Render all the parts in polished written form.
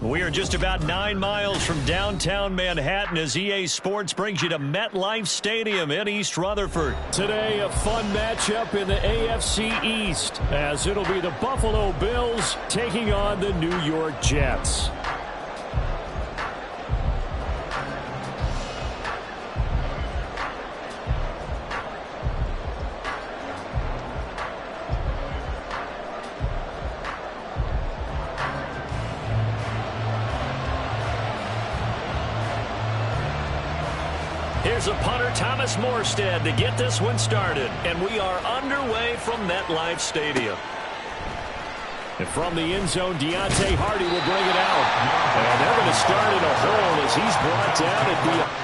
We are just about 9 miles from downtown Manhattan as EA Sports brings you to MetLife Stadium in East Rutherford. Today, a fun matchup in the AFC East as it'll be the Buffalo Bills taking on the New York Jets. Here's a punter, Thomas Morstead, to get this one started. And we are underway from MetLife Stadium. And from the end zone, Deontay Hardy will bring it out. And they're going to start in a hole as he's brought down at the...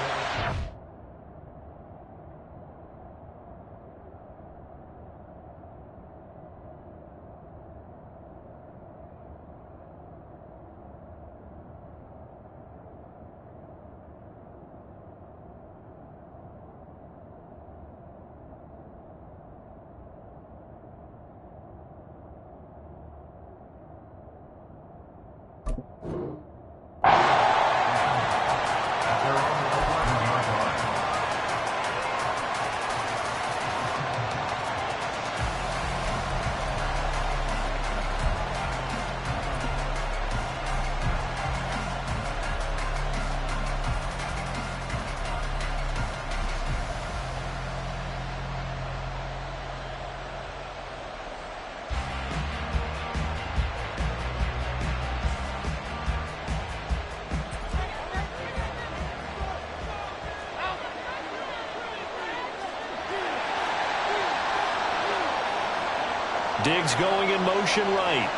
Diggs going in motion right.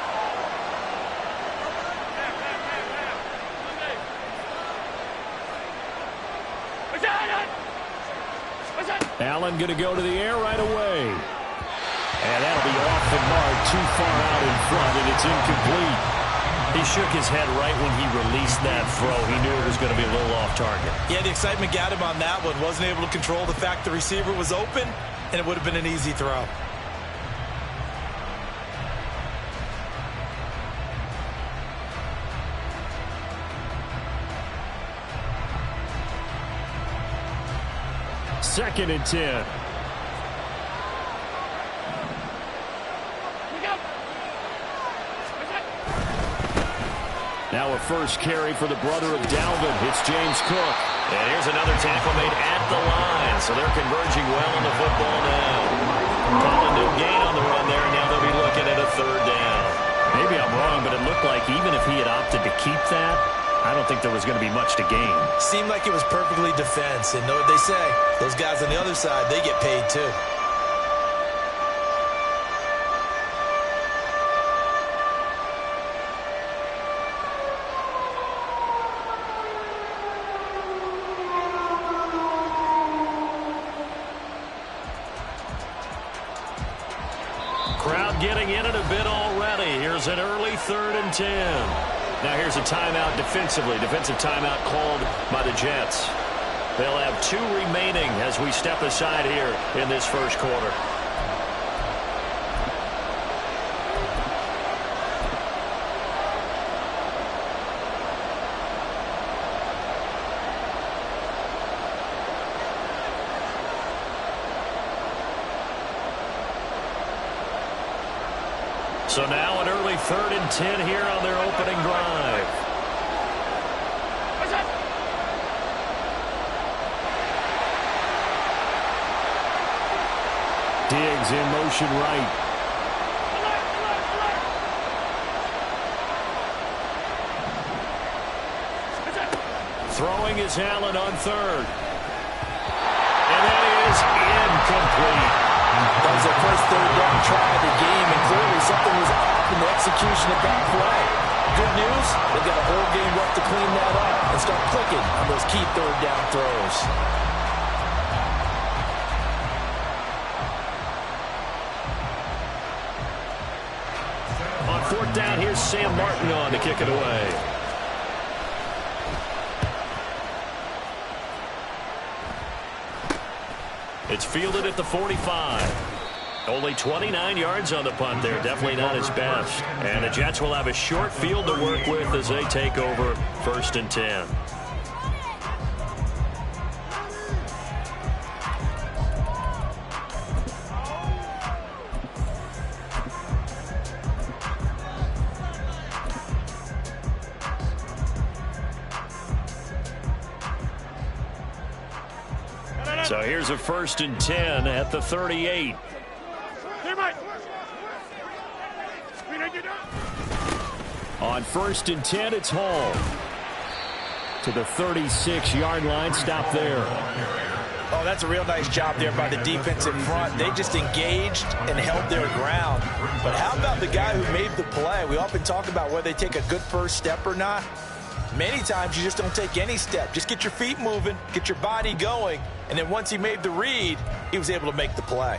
Allen going to go to the air right away. And that'll be off the mark, too far out in front, and it's incomplete. He shook his head right when he released that throw. He knew it was going to be a little off target. Yeah, the excitement got him on that one. Wasn't able to control the fact the receiver was open, and it would have been an easy throw. Second and 10. Now a first carry for the brother of Dalvin. It's James Cook. And here's another tackle made at the line. So they're converging well on the football now. Calling no gain on the run there. Now they'll be looking at a third down. Maybe I'm wrong, but it looked like even if he had opted to keep that, I don't think there was going to be much to gain. Seemed like it was perfectly defense. And know what they say? Those guys on the other side, they get paid too. Crowd getting in it a bit already. Here's an early 3rd and 10. Now here's a timeout defensively. Defensive timeout called by the Jets. They'll have 2 remaining as we step aside here in this first quarter. So now an early 3rd and 10 here on their opening drive. Diggs in motion right. Throwing is Allen on 3rd. And that is incomplete. That was their first 3rd down try of the game, and clearly something was off in the execution of that play. Good news, they've got a whole game left to clean that up and start clicking on those key 3rd down throws. On 4th down, here's Sam Martin on to kick it away. It's fielded at the 45. Only 29 yards on the punt there. Definitely not his best. And the Jets will have a short field to work with as they take over 1st and 10. So here's a 1st and 10 at the 38. On 1st and 10, it's Hall. To the 36-yard line. Stop there. Oh, that's a real nice job there by the defensive front. They just engaged and held their ground. But how about the guy who made the play? We often talk about whether they take a good first step or not. Many times you just don't take any step. Just get your feet moving, get your body going, and then once he made the read, he was able to make the play.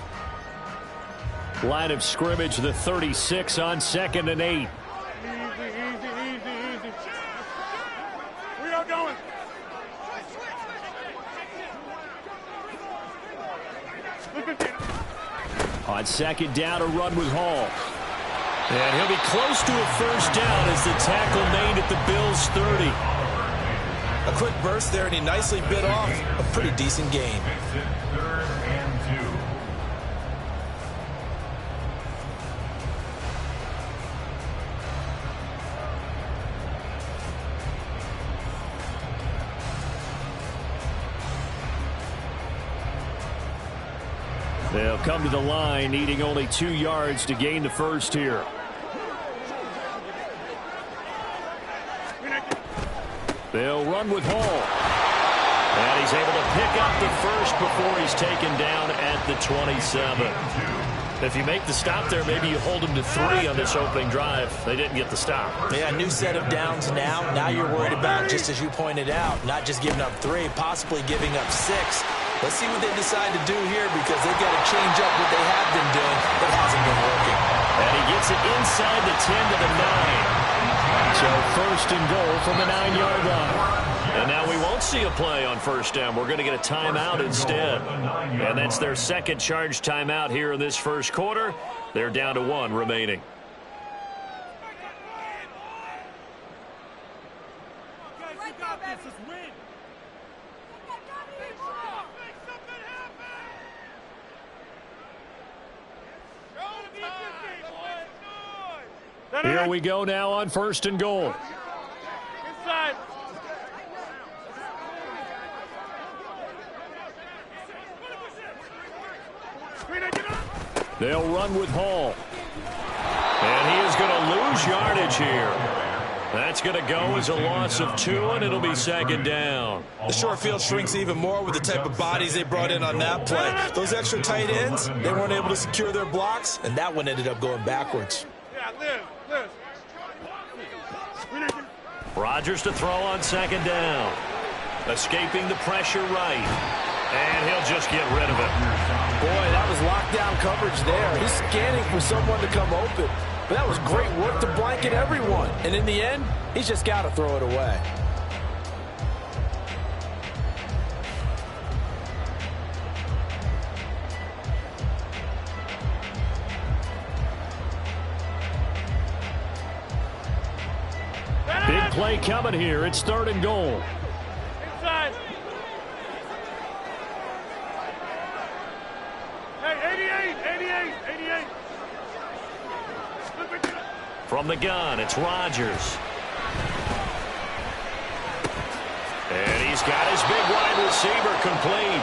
Line of scrimmage, the 36 on 2nd and 8. Easy. We are going. On 2nd down, a run with Hall. And he'll be close to a 1st down as the tackle made at the Bills' 30. A quick burst there, and he nicely bit off a pretty decent gain. They'll come to the line, needing only 2 yards to gain the 1st here. They'll run with Hall. And he's able to pick up the 1st before he's taken down at the 27. If you make the stop there, maybe you hold him to 3 on this opening drive. They didn't get the stop. Yeah, new set of downs now. Now you're worried about, just as you pointed out, not just giving up 3, possibly giving up 6. Let's see what they decide to do here, because they've got to change up what they have been doing that hasn't been working. And he gets it inside the 10 to the 9. So 1st and goal from the 9-yard line. And now we won't see a play on 1st down. We're going to get a timeout instead. And that's their 2nd charge timeout here in this 1st quarter. They're down to 1 remaining. Here we go now on 1st and goal. Inside. They'll run with Hall. And he is going to lose yardage here. That's going to go as a loss of 2, and it'll be 2nd down. The short field shrinks even more with the type of bodies they brought in on that play. Those extra tight ends, they weren't able to secure their blocks, and that one ended up going backwards. Yeah, Liz. Rodgers to throw on 2nd down. Escaping the pressure right. And he'll just get rid of it. Boy, that was lockdown coverage there. He's scanning for someone to come open. But that was great work to blanket everyone. And in the end, he's just got to throw it away. Big play coming here. It's 3rd and goal. Inside. Hey, 88. From the gun, it's Rodgers. And he's got his big wide receiver complete.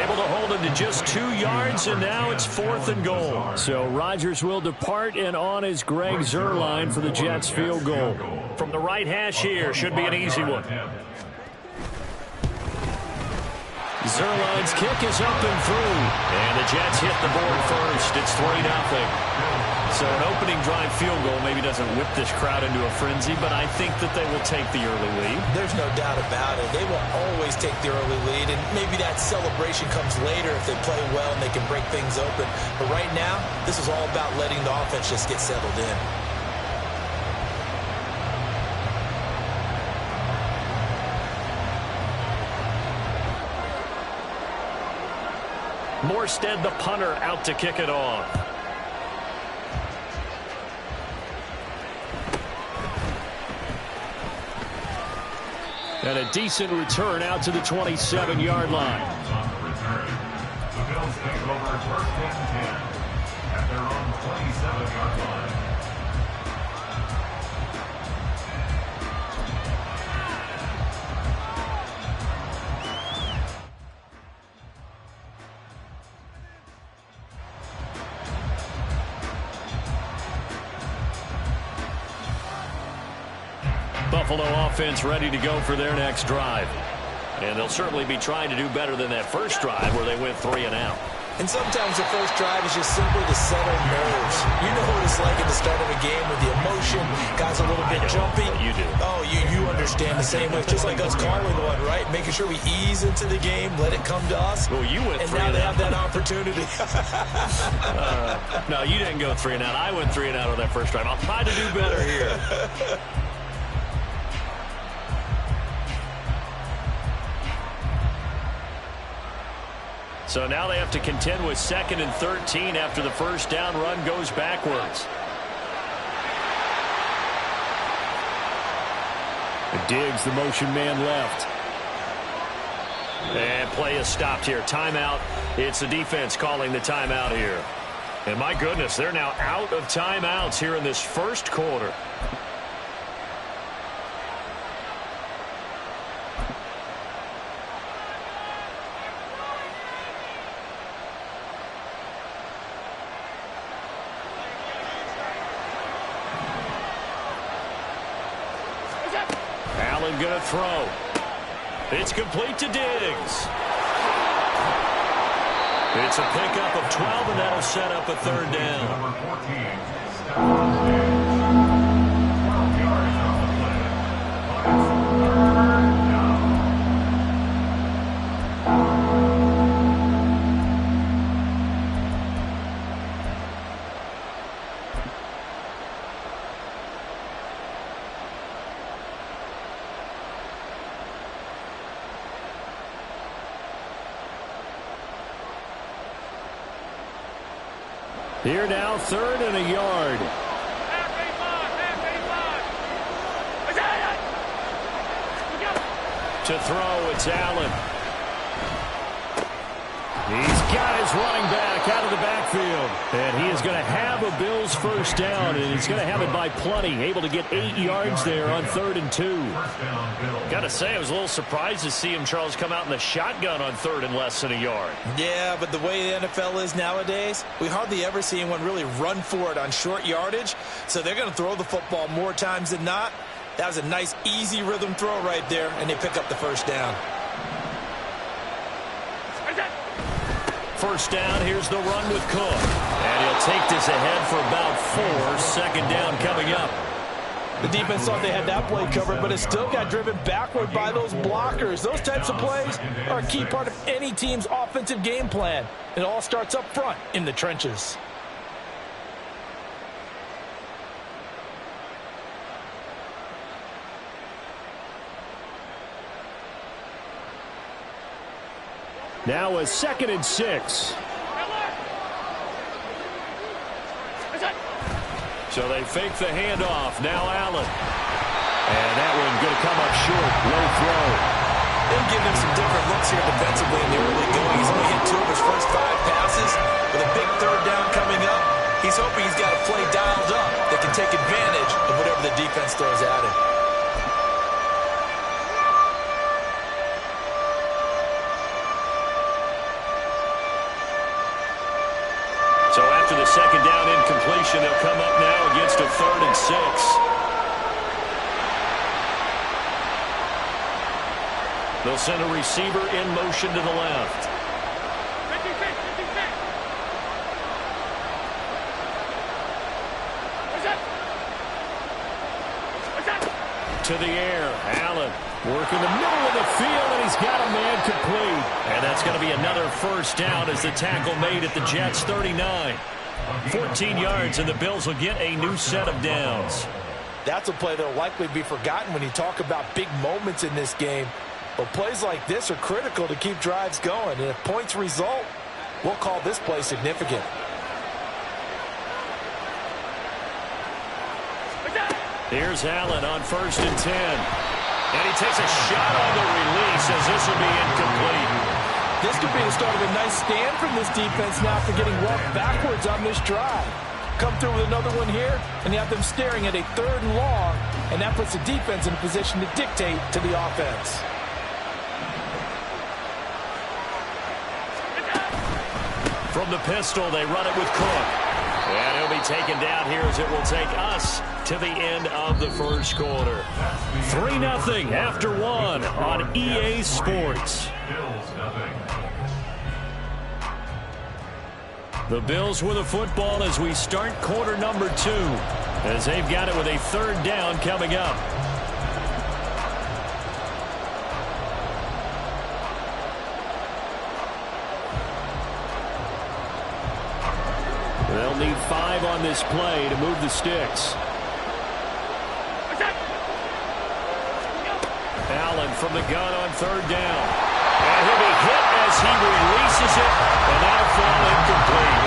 Able to hold him to just 2 yards, and now it's 4th and goal. So Rodgers will depart, and on is Greg Zuerlein for the Jets field goal. From the right hash here, should be an easy one. Zuerlein's kick is up and through. And the Jets hit the board first. It's 3-0. So an opening drive field goal maybe doesn't whip this crowd into a frenzy, but I think that they will take the early lead. There's no doubt about it. They will always take the early lead, and maybe that celebration comes later if they play well and they can break things open. But right now, this is all about letting the offense just get settled in. Morstead, the punter, out to kick it off. And a decent return out to the 27-yard line. The Bills take over first and 10 at their own 27-yard line. Buffalo offense ready to go for their next drive. And they'll certainly be trying to do better than that first drive where they went 3 and out. And sometimes the first drive is just simply to settle nerves. You know what it's like at the start of a game with the emotion, guys a little bit jumpy. You do. Oh, you understand the same way. It's just like us calling one, right? Making sure we ease into the game, let it come to us. Well, you went 3 and now and they out. have that opportunity. No, you didn't go 3 and out. I went 3 and out on that first drive. I'll try to do better here. So now they have to contend with 2nd and 13 after the first down run goes backwards. Diggs, the motion man left. And play is stopped here. Timeout. It's the defense calling the timeout here. And my goodness, they're now out of timeouts here in this first quarter. Allen going to throw. It's complete to Diggs. It's a pickup of 12, and that'll set up a third down. Number 14. 12 yards on the play. Third down. Here now, 3rd and a yard. To throw, it's Allen. He's got his running back out of the backfield. And he is going to have a Bills first down, and he's going to have it by plenty. Able to get 8 yards there on 3rd and 2. Got to say, I was a little surprised to see him, Charles, come out in the shotgun on 3rd and less than a yard. Yeah, but the way the NFL is nowadays, we hardly ever see anyone really run for it on short yardage. So they're going to throw the football more times than not. That was a nice, easy rhythm throw right there, and they pick up the first down. First down, here's the run with Cook. And he'll take this ahead for about 4. 2nd down coming up. The defense thought they had that play covered, but it still got driven backward by those blockers. Those types of plays are a key part of any team's offensive game plan. It all starts up front in the trenches. Now a 2nd and 6. So they fake the handoff. Now Allen. And that one going to come up short. Low throw. They'll give him some different looks here defensively in the early going. He's only hit 2 of his first 5 passes. With a big 3rd down coming up, he's hoping he's got a play dialed up that can take advantage of whatever the defense throws at him. So after the 2nd down incompletion, they'll come up now against a 3rd and 6. They'll send a receiver in motion to the left. 56. To the air, Allen working the middle of the field, and he's got a man complete. And that's going to be another first down as the tackle made at the Jets' 39. 14 yards, and the Bills will get a new set of downs. That's a play that will likely be forgotten when you talk about big moments in this game. But plays like this are critical to keep drives going. And if points result, We'll call this play significant. Here's Allen on 1st and 10. And he takes a shot on the release as this will be incomplete. This could be the start of a nice stand from this defense now after getting walked backwards on this drive. Come through with another one here, and you have them staring at a 3rd and long, and that puts the defense in a position to dictate to the offense. From the pistol, they run it with Cook. And he'll be taken down here as it will take us to the end of the 1st quarter. 3-0 after 1 on EA Sports. The Bills with the football as we start quarter number 2, as they've got it with a 3rd down coming up. They'll need 5 on this play to move the sticks. Allen from the gun on 3rd down. And he'll be hit as he releases it, and that'll fall incomplete.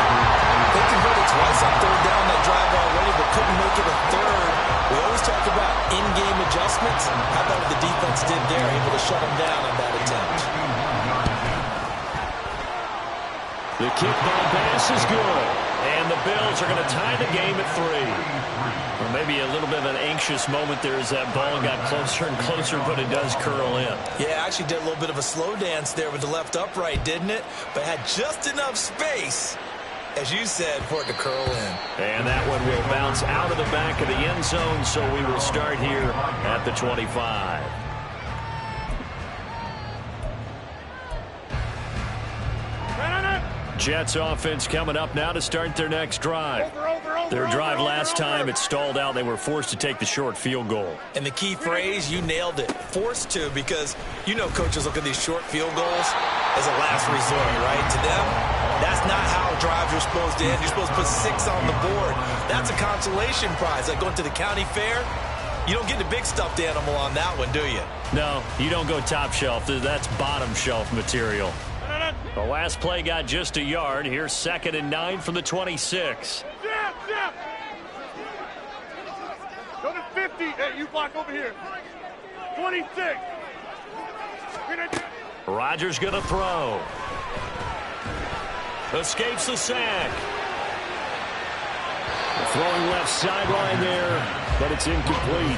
They converted twice on 3rd down that drive already, but couldn't make it a 3rd. We always talk about in-game adjustments. How about what the defense did there, able to shut them down on that attempt. The kickball pass is good. And the Bills are going to tie the game at 3. Or maybe a little bit of an anxious moment there as that ball got closer and closer, but it does curl in. Yeah, actually did a little bit of a slow dance there with the left upright, didn't it? But had just enough space, as you said, for it to curl in. And that one will bounce out of the back of the end zone, so we will start here at the 25. Jets offense coming up now to start their next drive. Their drive last time, it stalled out. They were forced to take the short field goal. And the key phrase, you nailed it, forced to, because you know coaches look at these short field goals as a last resort, right? To them, that's not how drives are supposed to end. You're supposed to put 6 on the board. That's a consolation prize. Like going to the county fair, you don't get the big stuffed animal on that one, do you? No, you don't go top shelf. That's bottom shelf material. The last play got just a yard. Here's 2nd and 9 from the 26. Go to 50. Hey, you block over here. 26. Rodgers going to throw. Escapes the sack. Throwing left sideline there, but it's incomplete.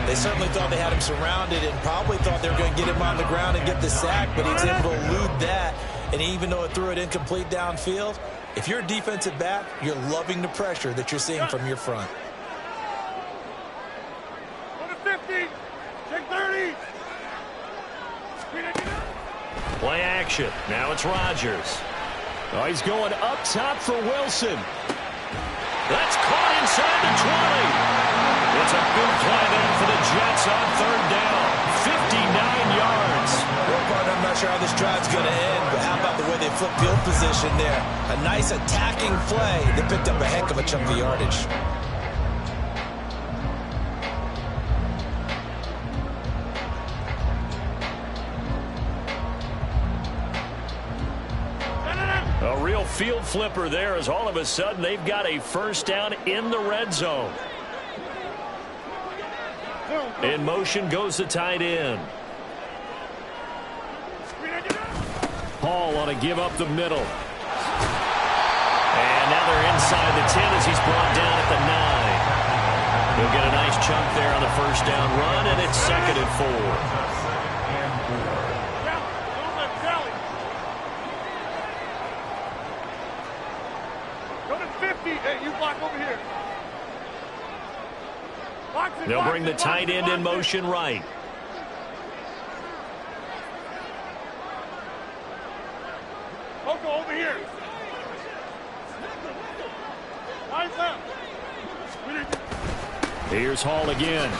They certainly thought they had him surrounded and probably thought they were going to get him on the ground and get the sack, but he was able to elude that. And even though it threw it incomplete downfield, if you're a defensive back, you're loving the pressure that you're seeing from your front. Go to 50. Take 30. Play action. Now it's Rodgers. Oh, he's going up top for Wilson. That's caught inside the 20. It's a big play then for the Jets on 3rd down. 59 yards. Well, partner, I'm not sure how this drive's going to end, but how about the way they flip field position there? A nice attacking play. They picked up a heck of a chunk of yardage. A real field flipper there as all of a sudden they've got a 1st down in the red zone. In motion goes the tight end. Hall on a give up the middle. And now they're inside the 10 as he's brought down at the 9. He'll get a nice chunk there on the 1st down run, and it's 2nd and 4. Hey, you block over here. They'll bring the tight end in motion right. Coco over here. Line left. Here's Hall again.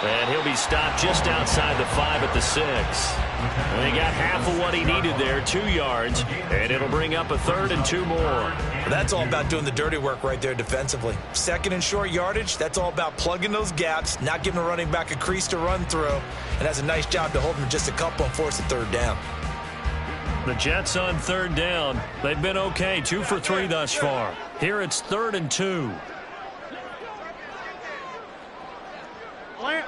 And he'll be stopped just outside the 5 at the 6. And they got half of what he needed there, 2 yards. And it'll bring up a 3rd and 2 more. That's all about doing the dirty work right there defensively. 2nd and short yardage, that's all about plugging those gaps, not giving a running back a crease to run through. And has a nice job to hold him just a couple and force a 3rd down. The Jets on third down. They've been okay, 2 for 3 thus far. Here it's 3rd and 2. Plant.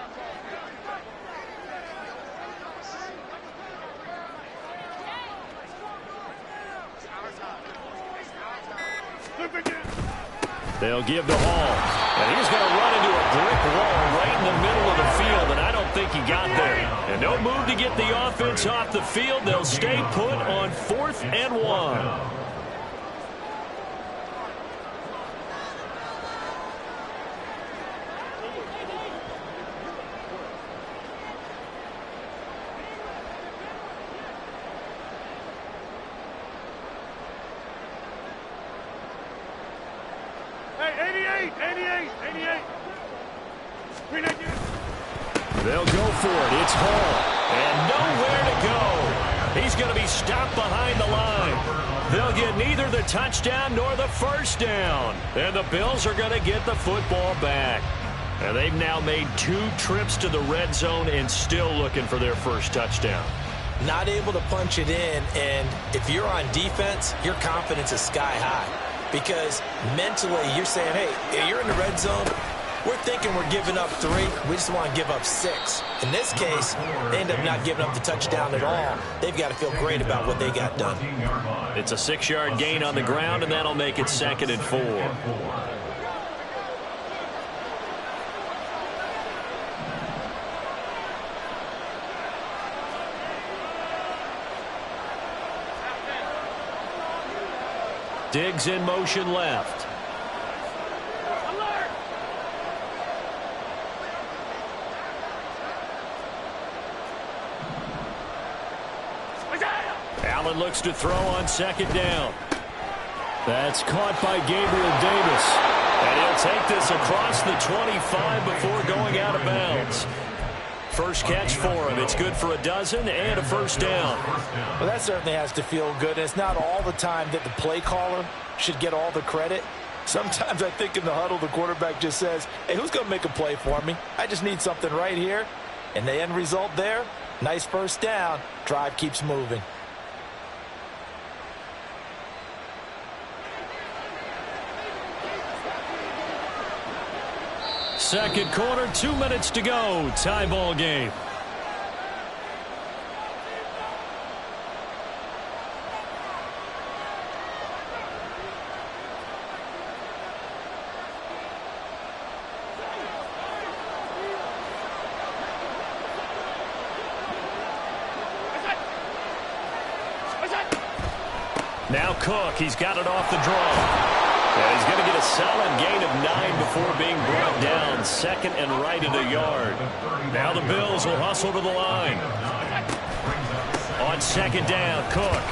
They'll give to Hall. And he's going to run into a brick wall right in the middle of the field, and I don't think he got there. And no move to get the offense off the field. They'll stay put on 4th and 1. Hey, 88. They'll go for it. It's Hall. And nowhere to go. He's going to be stopped behind the line. They'll get neither the touchdown nor the first down. And the Bills are going to get the football back. And they've now made 2 trips to the red zone and still looking for their first touchdown. Not able to punch it in, and if you're on defense, your confidence is sky high. Because mentally, you're saying, hey, you're in the red zone. We're thinking we're giving up 3. We just want to give up 6. In this case, they end up not giving up the touchdown at all. They've got to feel great about what they got done. It's a 6-yard gain on the ground, and that'll make it 2nd and 4. Diggs in motion left. Allen looks to throw on 2nd down. That's caught by Gabriel Davis. And he'll take this across the 25 before going out of bounds. First catch for him. It's good for a dozen and a first down. Well, that certainly has to feel good. It's not all the time that the play caller should get all the credit. Sometimes I think in the huddle, the quarterback just says, hey, who's going to make a play for me? I just need something right here. And the end result there, nice first down. Drive keeps moving. Second quarter, 2 minutes to go. Tie ball game. Now Cook, he's got it off the draw. And he's going to get a solid gain of 9 before being brought down. 2nd and right at a yard. Now the Bills will hustle to the line. On 2nd down, Cook.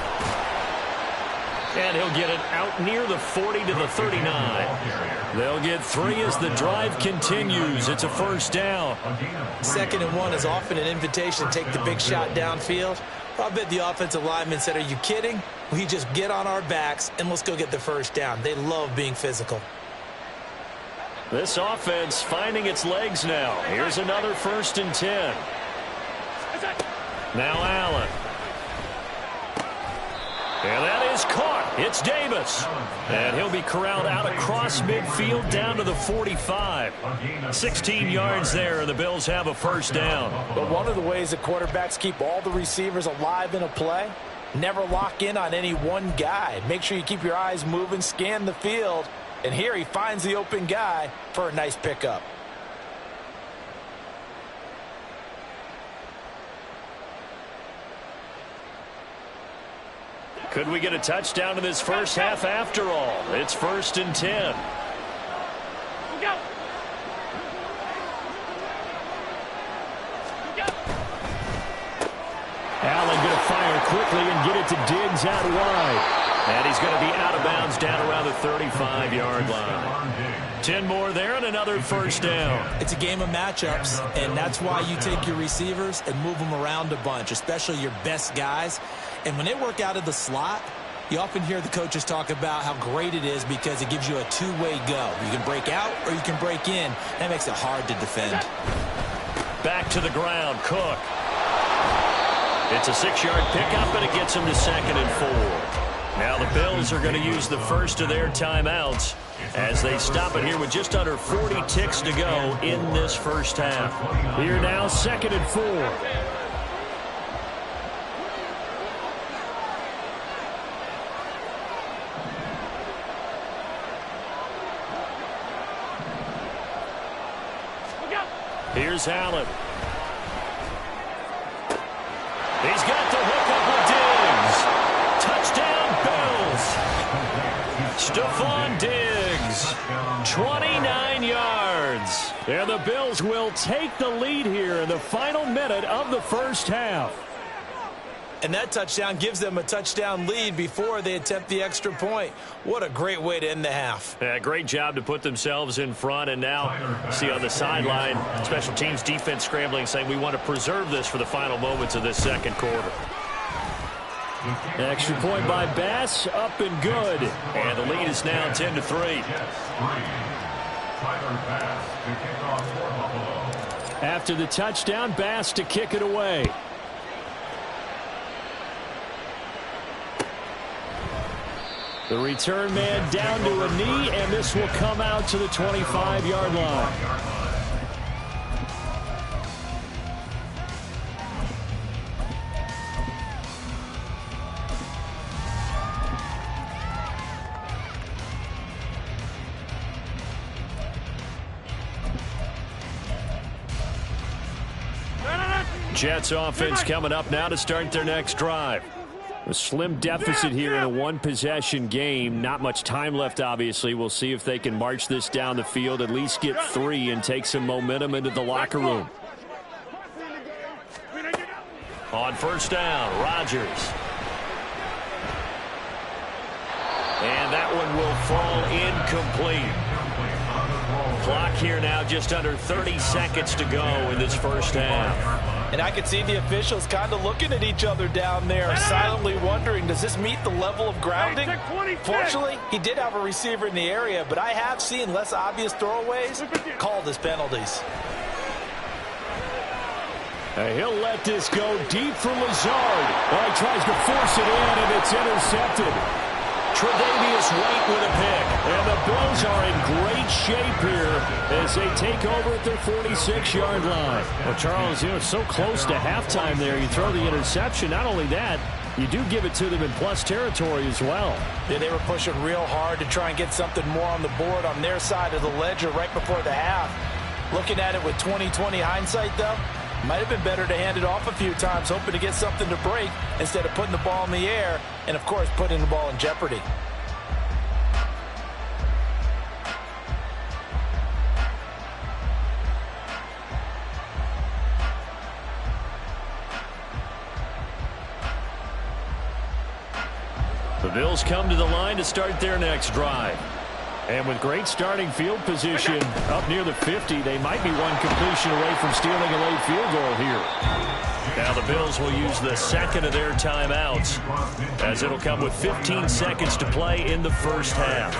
And he'll get it out near the 40 to the 39. They'll get 3 as the drive continues. It's a first down. 2nd and 1 is often an invitation to take the big shot downfield. I bet the offensive lineman said, are you kidding? We just get on our backs and let's go get the first down. They love being physical. This offense finding its legs now. Here's another 1st and 10. Now Allen. And that is caught. It's Davis. And he'll be corralled out across midfield down to the 45. 16 yards there, and the Bills have a first down. But one of the ways that quarterbacks keep all the receivers alive in a play, never lock in on any one guy. Make sure you keep your eyes moving, scan the field. And here he finds the open guy for a nice pickup. Could we get a touchdown in this first half after all? It's 1st and 10. Allen going to fire quickly and get it to Diggs out wide. And he's going to be out of bounds down around the 35-yard line. 10 more there and another first down. It's a game of matchups, and that's why you take your receivers and move them around a bunch, especially your best guys. And when they work out of the slot, you often hear the coaches talk about how great it is because it gives you a two-way go. You can break out or you can break in. That makes it hard to defend. Back to the ground, Cook. It's a 6-yard pickup, and it gets them to 2nd and 4. Now the Bills are going to use the first of their timeouts as they stop it here with just under 40 ticks to go in this first half. Here now, 2nd and 4. Here's Allen. He's got the hook up with Diggs. Touchdown, Bills. Stephon Diggs, 29 yards. And the Bills will take the lead here in the final minute of the first half. And that touchdown gives them a touchdown lead before they attempt the extra point. What a great way to end the half. Yeah, great job to put themselves in front. And now, see on the sideline, special teams defense scrambling, saying we want to preserve this for the final moments of this second quarter. Extra point by Bass, up and good. And the lead is now 10-3. After the touchdown, Bass to kick it away. The return man down to a knee, and this will come out to the 25-yard line. Jets offense coming up now to start their next drive. A slim deficit here in a one-possession game. Not much time left, obviously. We'll see if they can march this down the field, at least get 3 and take some momentum into the locker room. On first down, Rodgers. And that one will fall incomplete. Clock here now just under 30 seconds to go in this first half. And I could see the officials kind of looking at each other down there, silently wondering, does this meet the level of grounding? Fortunately, he did have a receiver in the area, but I have seen less obvious throwaways called as penalties. He'll let this go deep for Lazard. He tries to force it in, and it's intercepted. Tre'Davious White with a pick. And the Bills are in great shape here as they take over at their 46-yard line. Well, Charles, it's so close to halftime there. You throw the interception. Not only that, you do give it to them in plus territory as well. Yeah, they were pushing real hard to try and get something more on the board on their side of the ledger right before the half. Looking at it with 20/20 hindsight, though, might have been better to hand it off a few times, hoping to get something to break instead of putting the ball in the air and, of course, putting the ball in jeopardy. The Bills come to the line to start their next drive. And with great starting field position up near the 50, they might be one completion away from stealing a late field goal here. Now the Bills will use the second of their timeouts as it'll come with 15 seconds to play in the first half.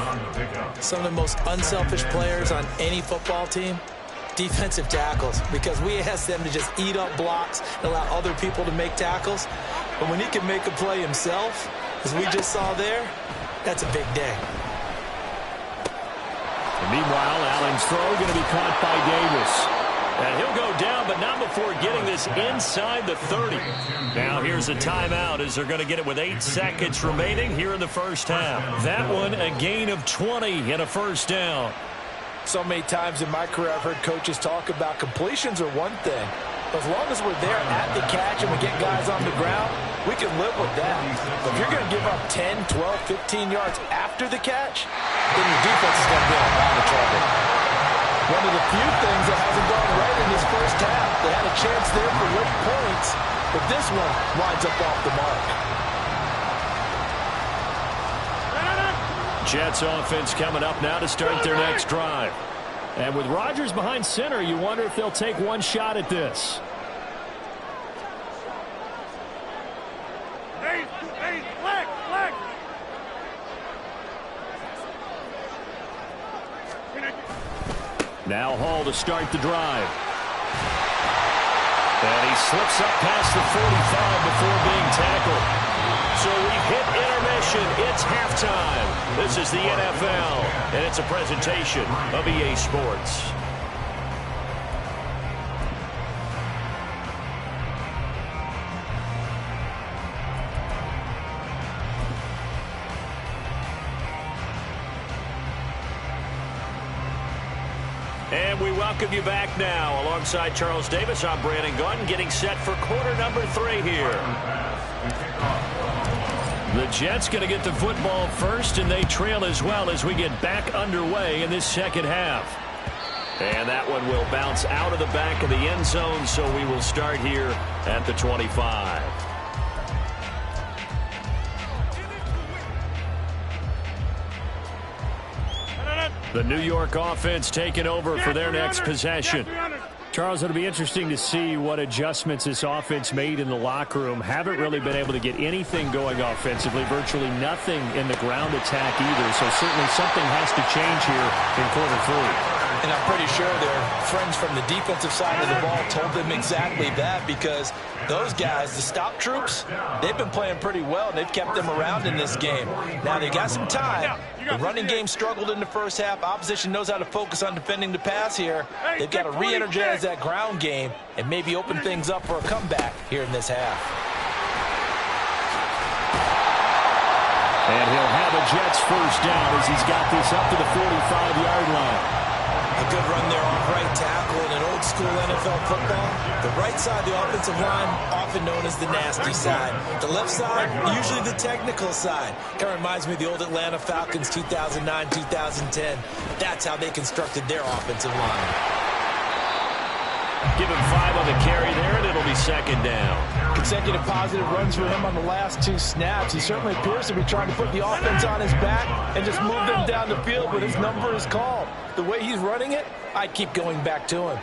Some of the most unselfish players on any football team, defensive tackles, because we ask them to just eat up blocks and allow other people to make tackles. But when he can make a play himself, as we just saw there, that's a big day. And meanwhile, Allen's throw going to be caught by Davis. And he'll go down, but not before getting this inside the 30. Now here's a timeout as they're going to get it with 8 seconds remaining here in the first half. That one a gain of 20 and a first down. So many times in my career I've heard coaches talk about completions are one thing. But as long as we're there at the catch and we get guys on the ground, we can live with that. But if you're going to give up 10, 12, 15 yards after the catch, then your defense is going to be on the trouble. One of the few things that hasn't gone right in this first half. They had a chance there for late points, but this one winds up off the mark. Jets offense coming up now to start their next drive. And with Rodgers behind center, you wonder if they'll take one shot at this. Leg. Now Hall to start the drive. And he slips up past the 45 before being tackled. So we've hit intermission. It's halftime. This is the NFL, and it's a presentation of EA Sports. And we welcome you back now. Alongside Charles Davis, I'm Brandon Gunn, getting set for quarter number 3 here. The Jets going to get the football first, and they trail as well as we get back underway in this second half. And that one will bounce out of the back of the end zone, so we will start here at the 25. The New York offense taking over for their next possession. Charles, it'll be interesting to see what adjustments this offense made in the locker room. Haven't really been able to get anything going offensively, virtually nothing in the ground attack either. So certainly something has to change here in quarter 3. And I'm pretty sure their friends from the defensive side of the ball told them exactly that, because those guys, the stop troops, they've been playing pretty well, and they've kept them around in this game. Now, they got some time. The running game struggled in the first half. Opposition knows how to focus on defending the pass here. They've got to re-energize that ground game and maybe open things up for a comeback here in this half. And he'll have a Jets first down as he's got this up to the 45-yard line. A good run there off right tackle in an old-school NFL football. The right side of the offensive line, often known as the nasty side. The left side, usually the technical side. Kind of reminds me of the old Atlanta Falcons 2009-2010. That's how they constructed their offensive line. Give him 5 on the carry there, and it'll be second down. Consecutive positive runs for him on the last 2 snaps. He certainly appears to be trying to put the offense on his back and just move them down the field, but his number is called. The way he's running it, I keep going back to him.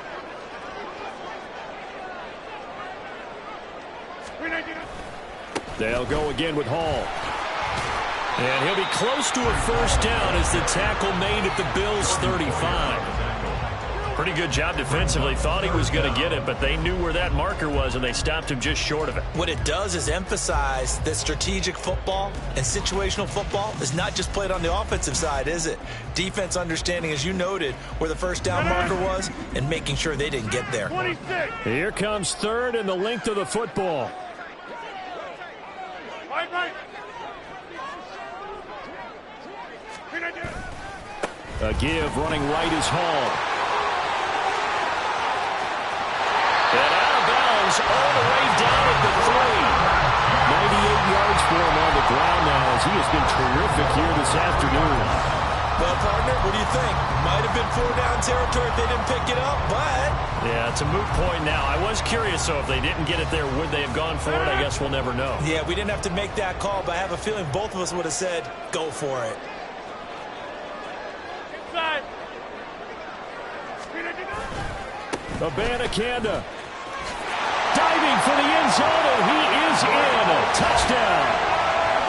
They'll go again with Hall. And he'll be close to a first down as the tackle made at the Bills' 35. Pretty good job defensively. Thought he was going to get it, but they knew where that marker was, and they stopped him just short of it. What it does is emphasize that strategic football and situational football is not just played on the offensive side, is it? Defense understanding, as you noted, where the first down marker was and making sure they didn't get there. 26. Here comes third and the length of the football. Right. A give running right is Hall. And out of bounds all the way down at the 98 yards for him on the ground now as he has been terrific here this afternoon. Well, partner, what do you think? Might have been 4-down territory if they didn't pick it up, but... Yeah, it's a moot point now. I was curious, so if they didn't get it there, would they have gone for it? I guess we'll never know. Yeah, we didn't have to make that call, but I have a feeling both of us would have said, go for it. Inside. Abanikanda diving for the end zone, and he is in. A touchdown.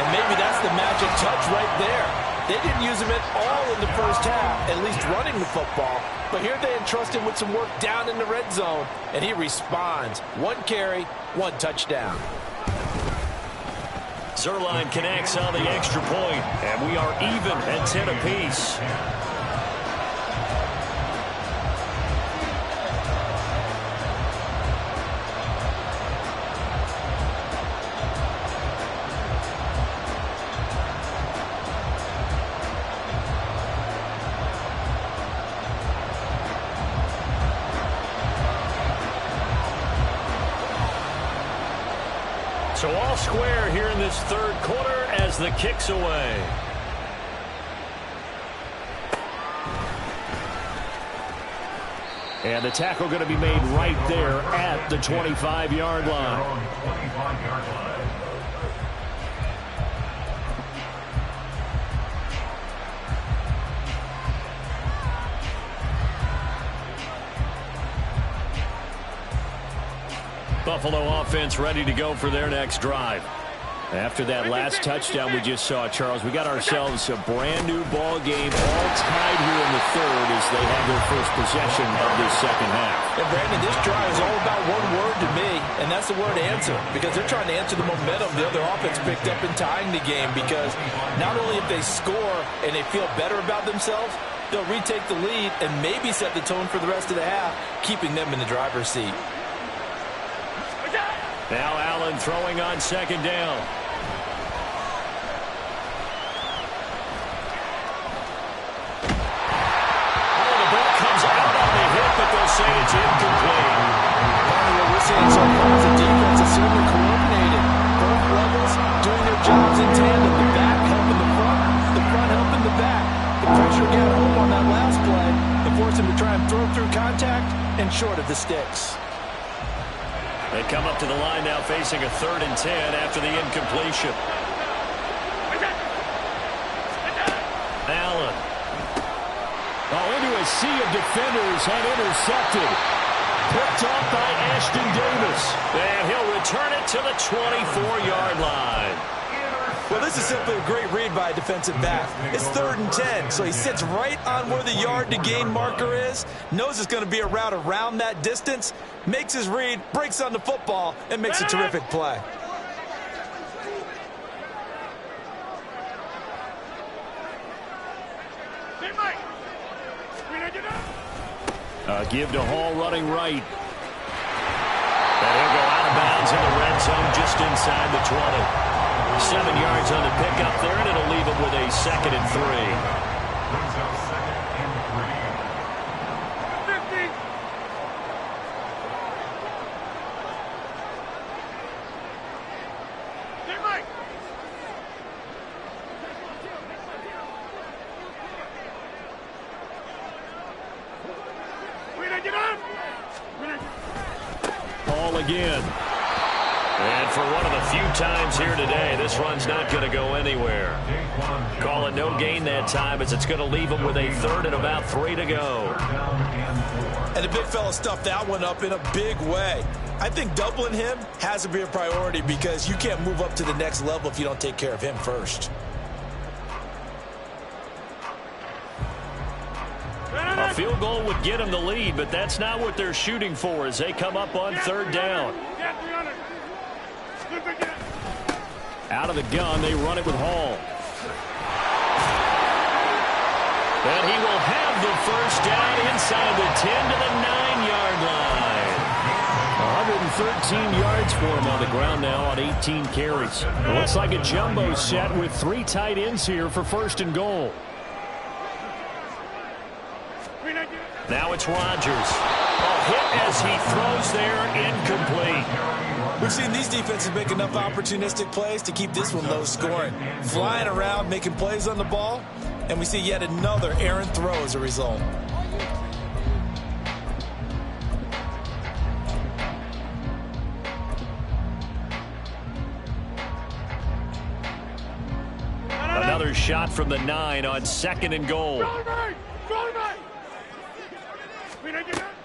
And maybe that's the magic touch right there. They didn't use him at all in the first half, at least running the football. But here they entrust him with some work down in the red zone, and he responds. 1 carry, 1 touchdown. Zuerlein connects on the extra point, and we are even at 10 apiece. So all square here in this third quarter as the kick's away. And the tackle going to be made right there at the 25-yard line. Buffalo offense ready to go for their next drive. After that last touchdown we just saw, Charles, we got ourselves a brand-new ball game, all tied here in the third as they have their first possession of this second half. And, Brandon, this drive is all about one word to me, and that's the word answer, because they're trying to answer the momentum the other offense picked up in tying the game, because not only if they score and they feel better about themselves, they'll retake the lead and maybe set the tone for the rest of the half, keeping them in the driver's seat. Now Allen throwing on second down. Oh, the ball comes out on the hit, but they'll say it's incomplete. What we're seeing so far is the defense is certainly coordinated. Both levels doing their jobs in tandem. The back helping the front helping the back. The pressure got home on that last play and forced him to try and throw through contact and short of the sticks. They come up to the line now facing a 3rd and 10 after the incompletion. Allen. Oh, into a sea of defenders and intercepted. Picked off by Ashton Davis. And he'll return it to the 24-yard line. Well, this is simply a great read by a defensive back. It's 3rd and 10, so he sits right on where the yard-to-gain marker is, knows it's going to be a route around that distance, makes his read, breaks on the football, and makes a terrific play. Give to Hall running right. And he'll go out of bounds in the red zone just inside the 20. 7 yards on the pickup there, and it'll leave him with a 2nd and 3. Brings up 2nd and 3. 50. Hey, Mike. Hall again. And for one of the few times here today, this run's not going to go anywhere. Call it no gain that time as it's going to leave him with a 3rd and about 3 to go. And the big fella stuffed that one up in a big way. I think doubling him has to be a priority because you can't move up to the next level if you don't take care of him first. A field goal would get him the lead, but that's not what they're shooting for as they come up on 3rd down. Out of the gun, they run it with Hall. And he will have the first down inside the 10 to the 9-yard line. 113 yards for him on the ground now on 18 carries. It looks like a jumbo set with 3 tight ends here for 1st and goal. Now it's Rodgers. A hit as he throws there, incomplete. We've seen these defenses make enough opportunistic plays to keep this one low scoring. Flying around, making plays on the ball, and we see yet another errant throw as a result. Another shot from the 9 on 2nd and goal.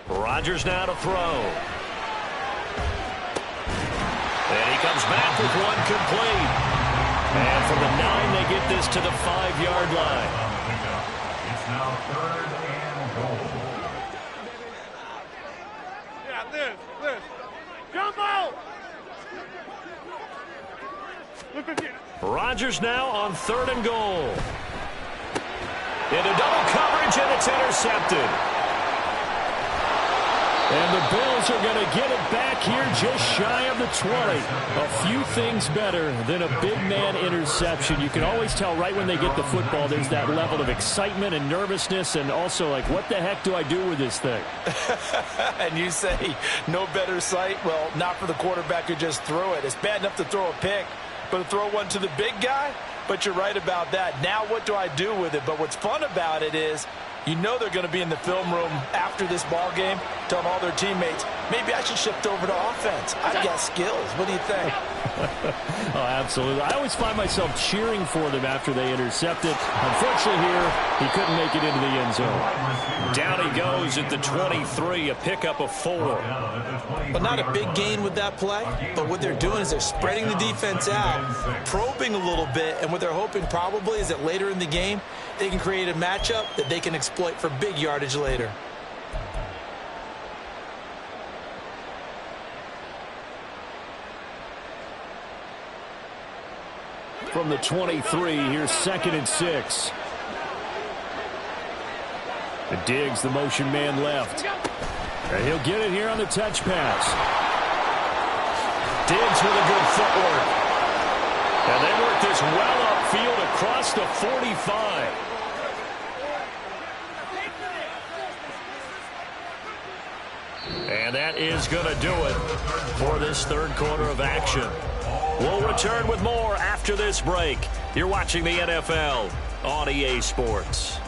Rodgers now to throw. And he comes back with one complete. And from the 9, they get this to the 5-yard line. It's now 3rd and goal. Yeah, Liz. Jump out! Rodgers now on 3rd and goal. Into double coverage, and it's intercepted. And the Bills are going to get it back here just shy of the 20. A few things better than a big man interception. You can always tell right when they get the football, there's that level of excitement and nervousness and also like, what the heck do I do with this thing? And you say, no better sight? Well, not for the quarterback who just threw it. It's bad enough to throw a pick, but to throw one to the big guy? But you're right about that. Now what do I do with it? But what's fun about it is You know they're going to be in the film room after this ball game telling all their teammates, maybe I should shift over to offense. I've got skills. What do you think? Oh, absolutely. I always find myself cheering for them after they intercept it. Unfortunately here, he couldn't make it into the end zone. Down he goes at the 23, a pickup of 4. But not a big gain with that play, but what they're doing is they're spreading the defense out, probing a little bit, and what they're hoping probably is that later in the game, they can create a matchup that they can exploit for big yardage later. From the 23, here's 2nd and 6. And Diggs, the motion man left. And he'll get it here on the touch pass. Diggs with a good footwork. And they work this well upfield across the 45. And that is going to do it for this third quarter of action. We'll return with more after this break. You're watching the NFL on EA Sports.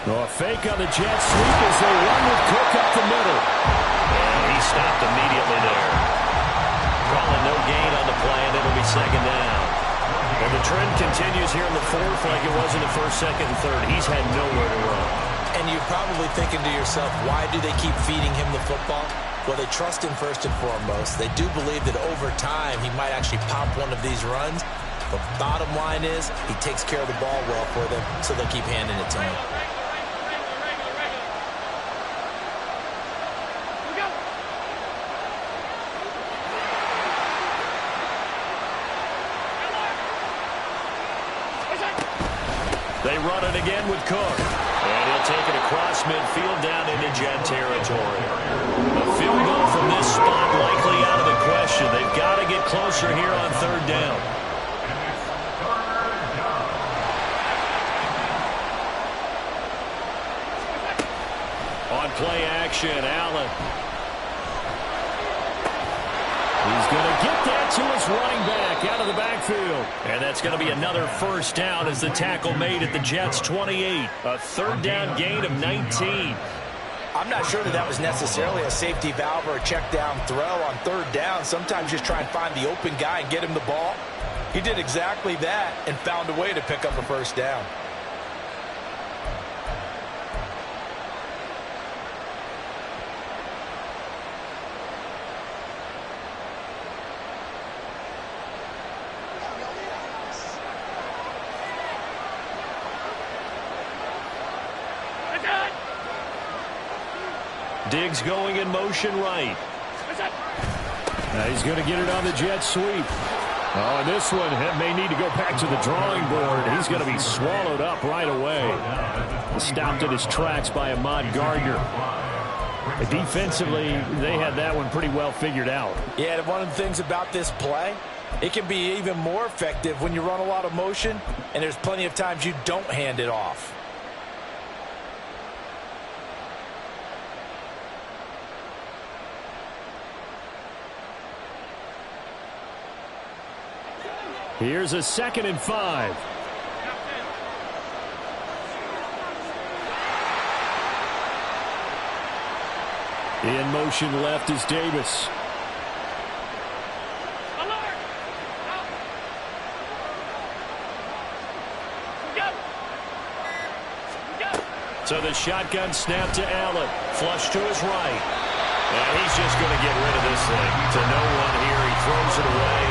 Oh, a fake on the jet sweep as they run with Cook up the middle. And he stopped immediately there. Calling no gain on the play, and it'll be 2nd down. And the trend continues here in the 4th like it was in the 1st, 2nd, and 3rd. He's had nowhere to run. And you're probably thinking to yourself, why do they keep feeding him the football? Well, they trust him first and foremost. They do believe that over time he might actually pop one of these runs. But bottom line is he takes care of the ball well for them, so they'll keep handing it to him. They run it again with Cook. And he'll take it across midfield down into Jet territory. A field goal from this spot likely out of the question. They've got to get closer here on 3rd down. On play action, Allen. He's going to get that to his running back out of the backfield. And that's going to be another 1st down as the tackle made at the Jets' 28. A 3rd down gain of 19. I'm not sure that was necessarily a safety valve or a check down throw on 3rd down. Sometimes just try and find the open guy and get him the ball. He did exactly that and found a way to pick up a 1st down. Diggs going in motion right. Now he's going to get it on the jet sweep. Oh, and this one may need to go back to the drawing board. He's going to be swallowed up right away. Stopped in his tracks by Ahmad Gardner. Defensively, they had that one pretty well figured out. Yeah, one of the things about this play, it can be even more effective when you run a lot of motion, and there's plenty of times you don't hand it off. Here's a 2nd and 5. In motion left is Davis. So the shotgun snap to Allen. Flush to his right. And he's just going to get rid of this thing. To no one here. He throws it away.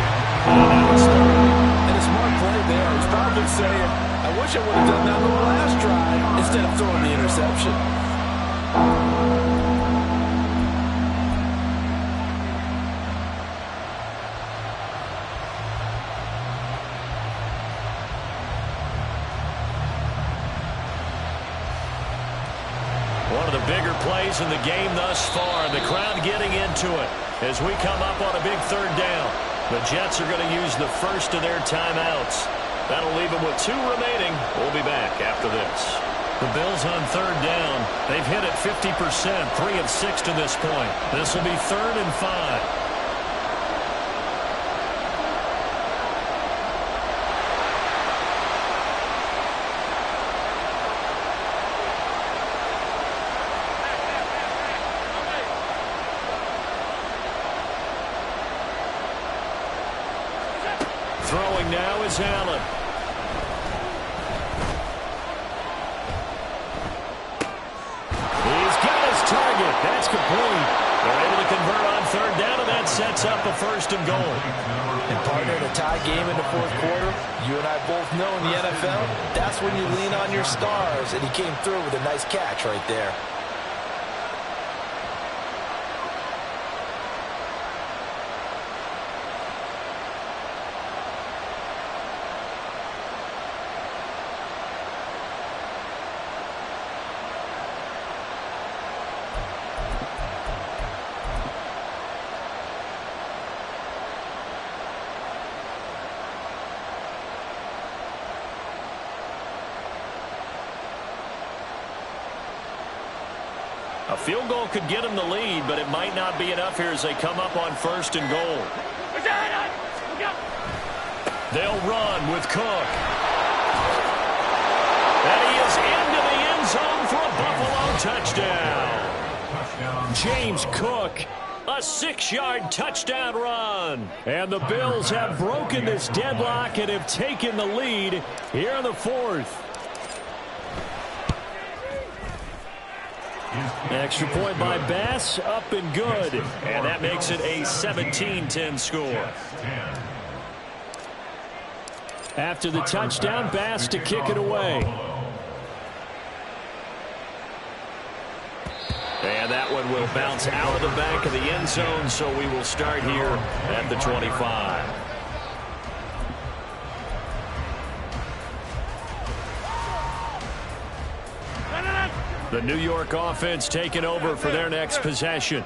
And a smart play there. He's probably saying, I wish I would have done that on the last drive instead of throwing the interception. One of the bigger plays in the game thus far. The crowd getting into it as we come up on a big third down. The Jets are going to use the first of their timeouts. That'll leave them with 2 remaining. We'll be back after this. The Bills on third down. They've hit it 50%, 3 of 6 to this point. This will be 3rd and 5. Throwing now is Allen. He's got his target. That's complete. They're able to convert on third down, and that sets up a 1st and goal. And partner, in a tie game in the 4th quarter, you and I both know in the NFL, that's when you lean on your stars, and he came through with a nice catch right there. A field goal could get them the lead, but it might not be enough here as they come up on 1st and goal. They'll run with Cook. And he is into the end zone for a Buffalo touchdown. James Cook, a 6-yard touchdown run. And the Bills have broken this deadlock and have taken the lead here in the 4th. Extra point by Bass, up and good. And that makes it a 17-10 score. After the touchdown, Bass to kick it away. And that one will bounce out of the back of the end zone, so we will start here at the 25. The New York offense taking over for their next possession.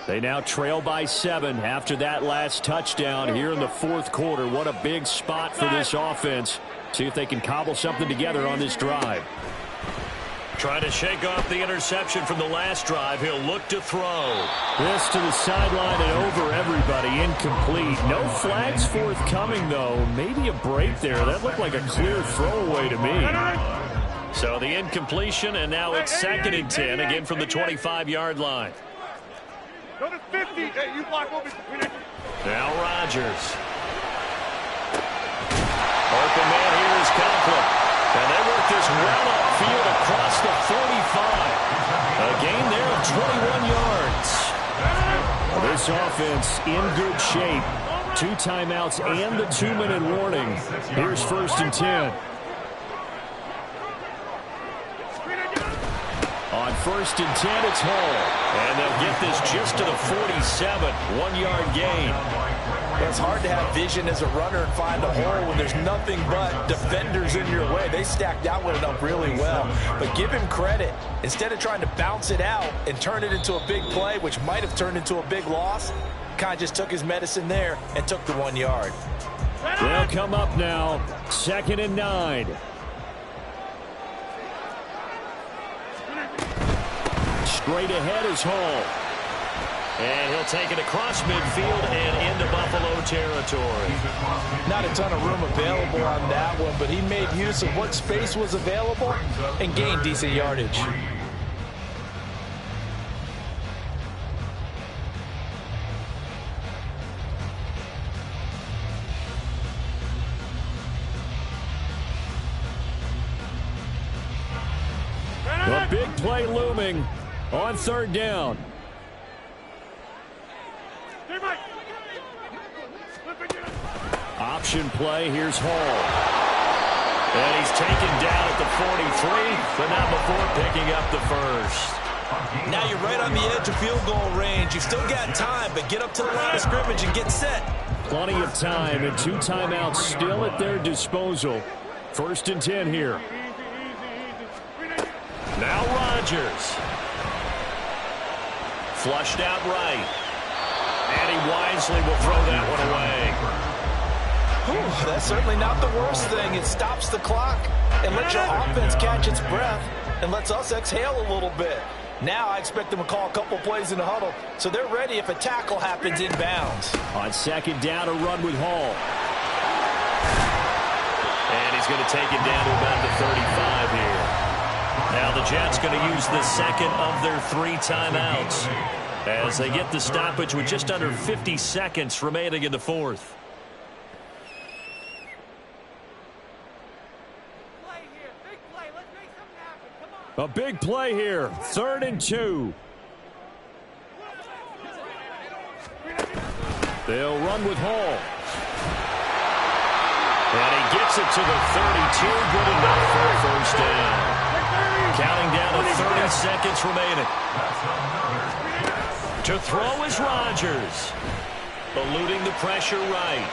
They now trail by 7 after that last touchdown here in the 4th quarter. What a big spot for this offense. See if they can cobble something together on this drive. Trying to shake off the interception from the last drive. He'll look to throw. This to the sideline and over everybody. Incomplete. No flags forthcoming, though. Maybe a break there. That looked like a clear throwaway to me. So the incompletion, and now it's 2nd and 10, again from the 25-yard line. Go to 50. Hey, you block over. Now Rodgers. Open man here is Conklin. And they work this well upfield across the 45. A gain there of 21 yards. This offense in good shape. 2 timeouts and the 2-minute warning. Here's 1st and 10. On 1st and 10, it's Hall. And they'll get this just to the 47. 1-yard gain. It's hard to have vision as a runner and find a hole when there's nothing but defenders in your way. They stacked that one up really well. But give him credit. Instead of trying to bounce it out and turn it into a big play, which might have turned into a big loss, kind of just took his medicine there and took the 1 yard. They'll come up now. 2nd and 9. Straight ahead is Hall. And he'll take it across midfield and into Buffalo territory. Not a ton of room available on that one, but he made use of what space was available and gained decent yardage. A big play looming on 3rd down. Option play. Here's Hall. And he's taken down at the 43, but not before picking up the 1st. Now you're right on the edge of field goal range. You've still got time, but get up to the line of scrimmage and get set. Plenty of time, and 2 timeouts still at their disposal. 1st and 10 here. Now Rodgers. Flushed out right. And he wisely will throw that one away. Whew, that's certainly not the worst thing. It stops the clock and lets your offense catch its breath and lets us exhale a little bit. Now I expect them to call a couple plays in the huddle, so they're ready if a tackle happens inbounds. On second down, a run with Hall. And he's going to take it down to about the 35 here. Now the Jets going to use the second of their 3 timeouts as they get the stoppage with just under 50 seconds remaining in the fourth. A big play here. 3rd and 2. They'll run with Hall. And he gets it to the 32. Good enough for a first down. Counting down to 30 seconds remaining. To throw is Rodgers. Eluding the pressure right.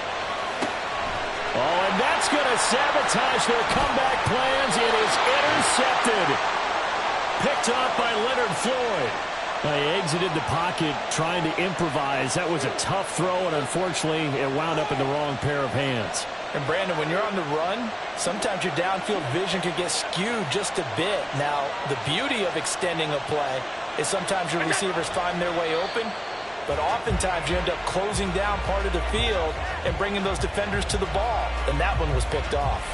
Oh, and that's going to sabotage their comeback plans. It is intercepted. Picked off by Leonard Floyd. He exited the pocket trying to improvise. That was a tough throw, and unfortunately, it wound up in the wrong pair of hands. And, Brandon, when you're on the run, sometimes your downfield vision can get skewed just a bit. Now, the beauty of extending a play is sometimes your receivers find their way open, but oftentimes you end up closing down part of the field and bringing those defenders to the ball, and that one was picked off.